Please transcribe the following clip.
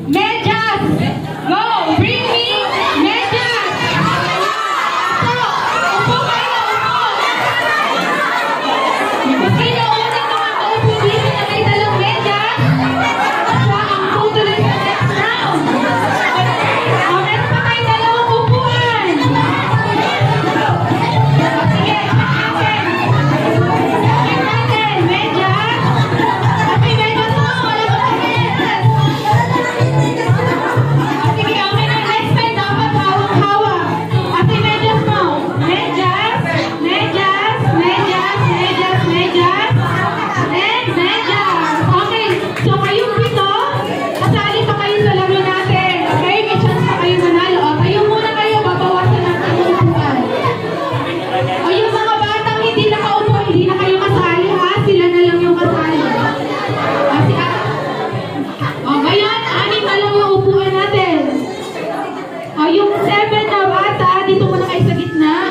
Medyas! Go! Bring me medyas! So, upo kayo, upo! Kung sino unang nakakaupo dito na may dalang medyas, siya ang tutuloy sa next round. Meron pa tayo dalawang upuan. Sige, akin. Akin natin, medyas. Kasi medyas mo, wala ko na medyas. Sige, okay na. Next time, dapat hawak-hawak. Kasi medyas mo. Medyas, medyas, medyas, medyas, medyas. And medyas. Okay, so kayong pito, kasali pa kayo sa laro natin. Okay, may chance pa kayo manalo. O, tayo muna kayo, babawasan natin ang upuan. O, yung mga batang hindi nakaupo, hindi na kayo kasali, ha? Sila na lang yung kasali. O, ngayon, 6 na lang yung upuan natin. O, yung 7 na bata, dito muna kayo sa gitna.